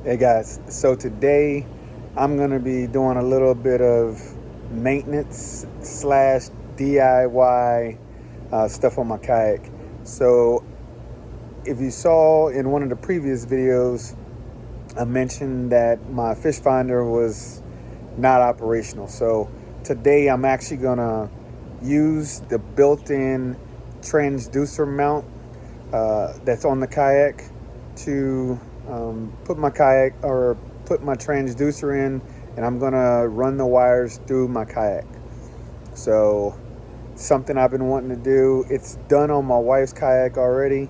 Hey guys, so today I'm gonna be doing a little bit of maintenance slash DIY stuff on my kayak. So if you saw in one of the previous videos, I mentioned that my fish finder was not operational. So today I'm actually gonna use the built-in transducer mount that's on the kayak to put my transducer in, and I'm gonna run the wires through my kayak. So something I've been wanting to do. It's done on my wife's kayak already.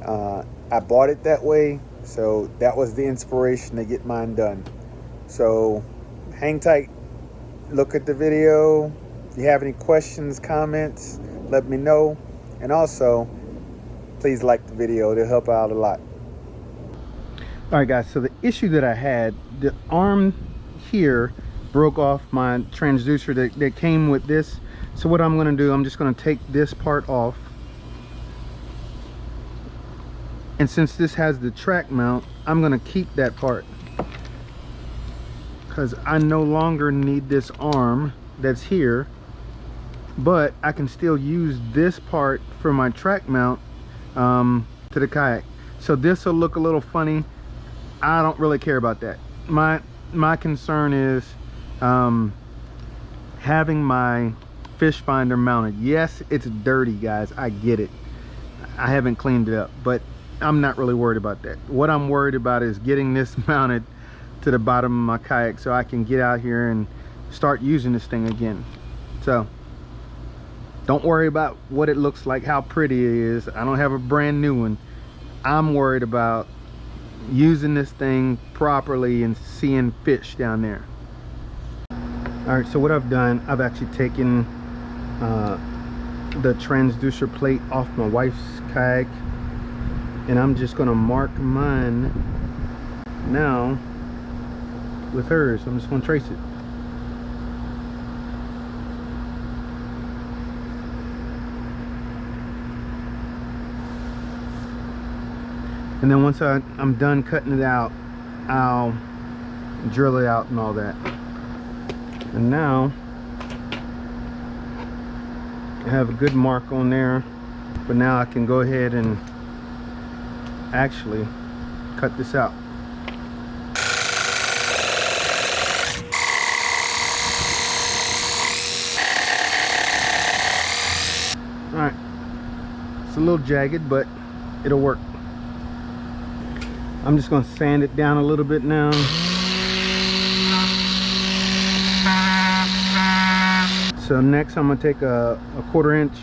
I bought it that way, so that was the inspiration to get mine done. So hang tight, look at the video. If you have any questions, comments, let me know. And also, please like the video, it'll help out a lot. All right guys, so the issue that I had, the arm here broke off my transducer that came with this. So what I'm gonna do, I'm just gonna take this part off. And since this has the track mount, I'm gonna keep that part, because I no longer need this arm that's here, but I can still use this part for my track mount to the kayak. So this will look a little funny. I don't really care about that. My concern is having my fish finder mounted. Yes, it's dirty, guys, I get it. I haven't cleaned it up, but I'm not really worried about that. What I'm worried about is getting this mounted to the bottom of my kayak so I can get out here and start using this thing again. So don't worry about what it looks like, how pretty it is. I don't have a brand new one. I'm worried about using this thing properly and seeing fish down there. All right, so what I've done, I've actually taken the transducer plate off my wife's kayak, and I'm just gonna mark mine now with hers. I'm just gonna trace it. And then once I'm done cutting it out, I'll drill it out and all that. And now I have a good mark on there, but now I can go ahead and actually cut this out. All right, it's a little jagged, but it'll work. I'm just going to sand it down a little bit now. So next I'm going to take a 1/4 inch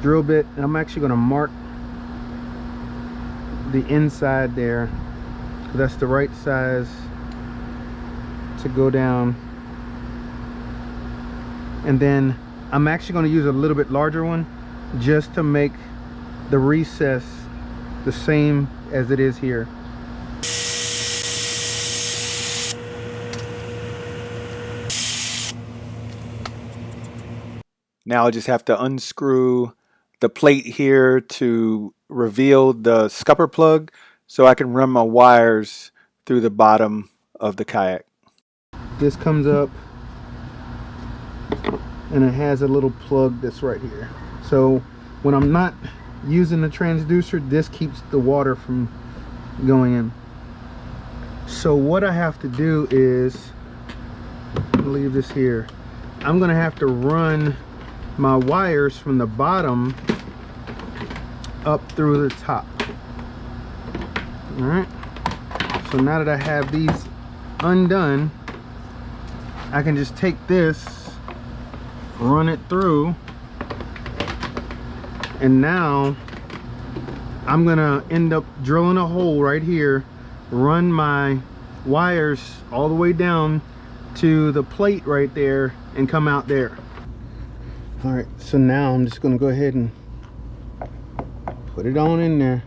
drill bit, and I'm actually going to mark the inside there. That's the right size to go down. And then I'm actually going to use a little bit larger one just to make the recess the same as it is here. Now I just have to unscrew the plate here to reveal the scupper plug so I can run my wires through the bottom of the kayak. This comes up and it has a little plug that's right here. So when I'm not using the transducer, this keeps the water from going in. So what I have to do is leave this here. I'm gonna have to run my wires from the bottom up through the top. All right, so now that I have these undone, I can just take this, run it through, and now I'm gonna end up drilling a hole right here, run my wires all the way down to the plate right there and come out there. All right, so now I'm just gonna go ahead and put it on in there.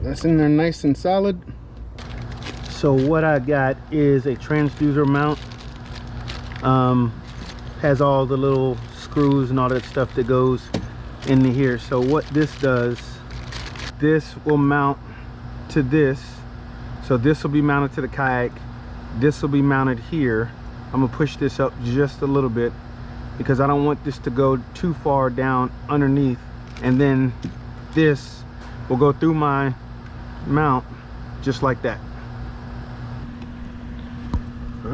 That's in there nice and solid. So what I got is a transducer mount. Has all the little screws and all that stuff that goes into here. So what this does, this will mount to this. So this will be mounted to the kayak. This will be mounted here. I'm gonna push this up just a little bit because I don't want this to go too far down underneath, and then this will go through my mount just like that. All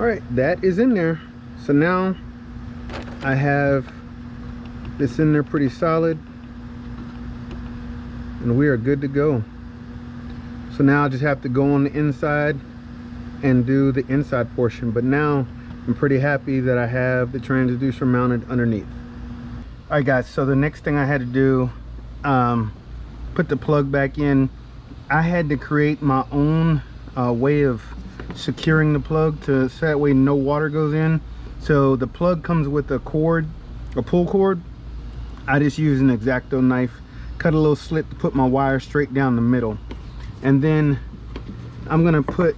right, that is in there. So now I have this in there pretty solid, and we are good to go. So now I just have to go on the inside and do the inside portion, but now I'm pretty happy that I have the transducer mounted underneath. All right guys, so the next thing I had to do, put the plug back in. I had to create my own way of securing the plug so that way no water goes in. So the plug comes with a cord, a pull cord. I just use an X-Acto knife, cut a little slit to put my wire straight down the middle, and then I'm gonna put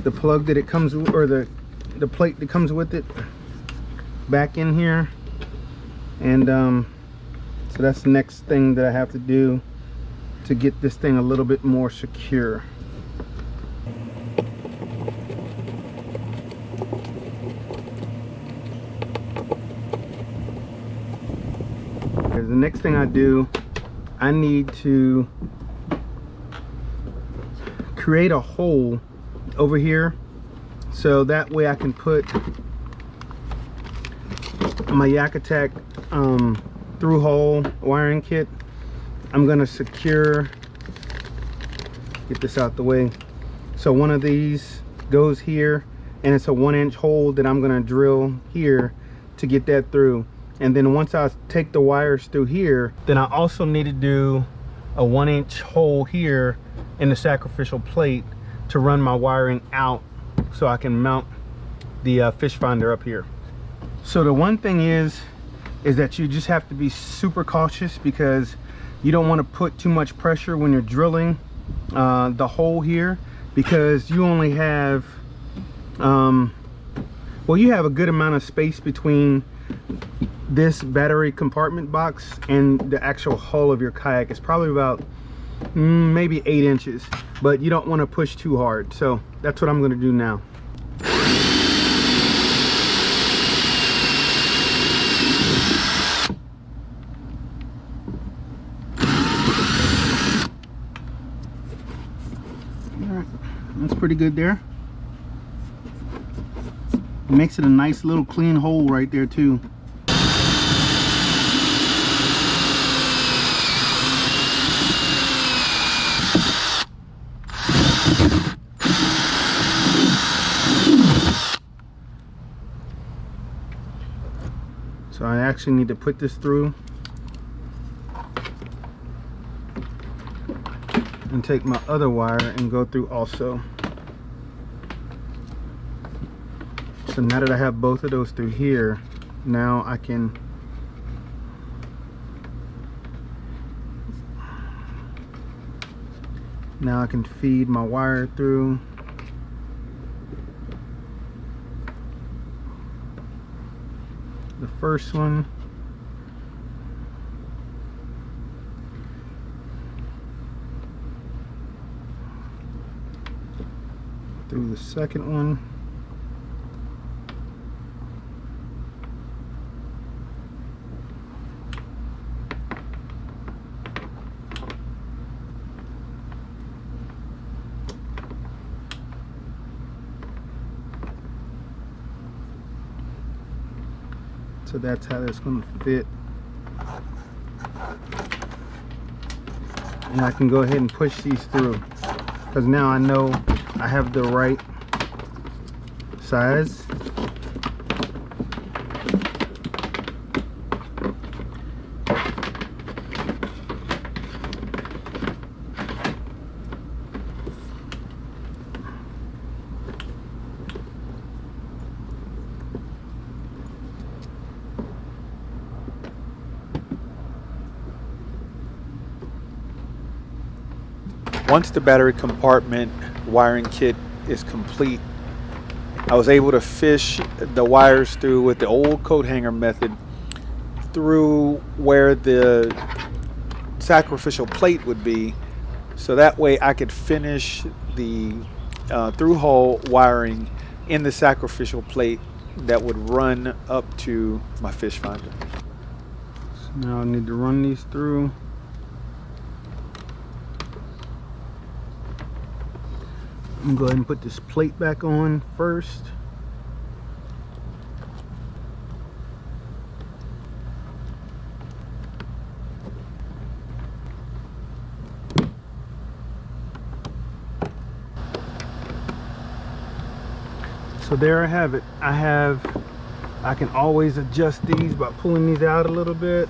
the plug that it comes with, or the plate that comes with it, back in here. And so that's the next thing that I have to do to get this thing a little bit more secure. The next thing I do, I need to create a hole over here so that way I can put my YakAttack through hole wiring kit. I'm gonna secure, get this out the way. So one of these goes here, and it's a 1-inch hole that I'm gonna drill here to get that through. And then once I take the wires through here, then I also need to do a 1-inch hole here in the sacrificial plate to run my wiring out so I can mount the fish finder up here. So the one thing is that you just have to be super cautious, because you don't want to put too much pressure when you're drilling the hole here, because you only have well, you have a good amount of space between this battery compartment box and the actual hull of your kayak. It's probably about maybe 8 inches, but you don't want to push too hard. So that's what I'm going to do now. All right, that's pretty good there. It makes it a nice little clean hole right there too. So I actually need to put this through and take my other wire and go through also. So now that I have both of those through here, now I can feed my wire through. The first one, through the second one, so that's how that's going to fit. And I can go ahead and push these through, because now I know I have the right size. Once the battery compartment wiring kit is complete, I was able to fish the wires through with the old coat hanger method through where the sacrificial plate would be, so that way I could finish the through hole wiring in the sacrificial plate that would run up to my fish finder. So now I need to run these through. I'm going to go ahead and put this plate back on first. So there I have it. I can always adjust these by pulling these out a little bit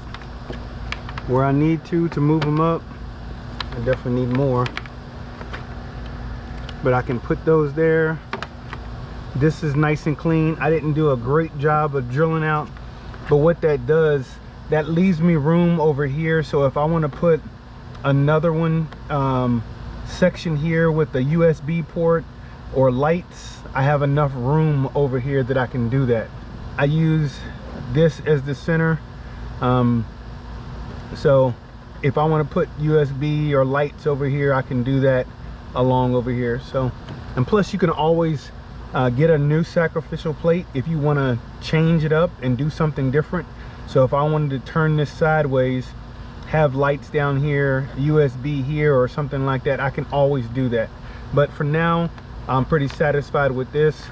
where I need to move them up. I definitely need more, but I can put those there. This is nice and clean. I didn't do a great job of drilling out, but what that does, that leaves me room over here. So if I want to put another one section here with the USB port or lights, I have enough room over here that I can do that. I use this as the center, so if I want to put USB or lights over here, I can do that along over here. So, and plus you can always get a new sacrificial plate if you want to change it up and do something different. So if I wanted to turn this sideways, have lights down here, USB here or something like that, I can always do that. But for now, I'm pretty satisfied with this.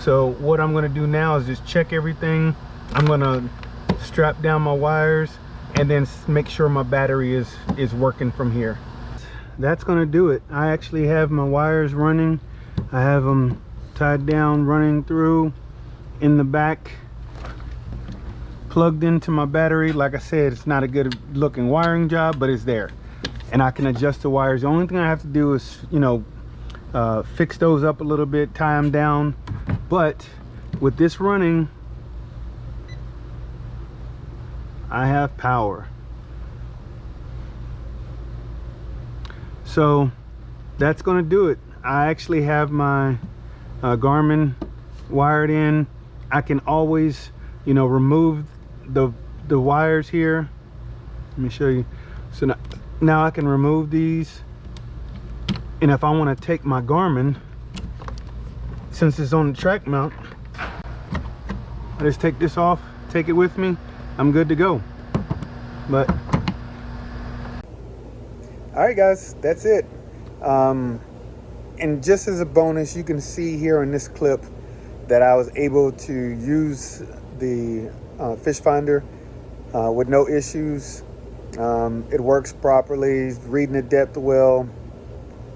So what I'm going to do now is just check everything. I'm going to strap down my wires and then make sure my battery is working from here. That's going to do it. I actually have my wires running. I have them tied down, running through in the back, plugged into my battery. Like I said, it's not a good looking wiring job, but it's there, and I can adjust the wires. The only thing I have to do is, you know, fix those up a little bit, tie them down. But with this running, I have power. So that's going to do it. I actually have my Garmin wired in. I can always, you know, remove the wires here. Let me show you. So now I can remove these. And if I want to take my Garmin, since it's on the track mount, I just take this off, take it with me, I'm good to go. But all right guys, that's it. And just as a bonus, you can see here in this clip that I was able to use the fish finder with no issues. It works properly, reading the depth well.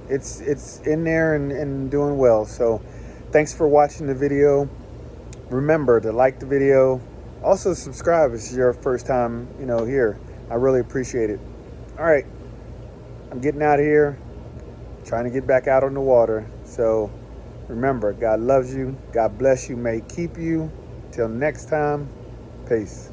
It's in there and doing well. So thanks for watching the video. Remember to like the video, also subscribe if it's your first time, you know, here. I really appreciate it. All right, I'm getting out of here, trying to get back out on the water. So remember, God loves you, God bless you, may He keep you. Till next time, peace.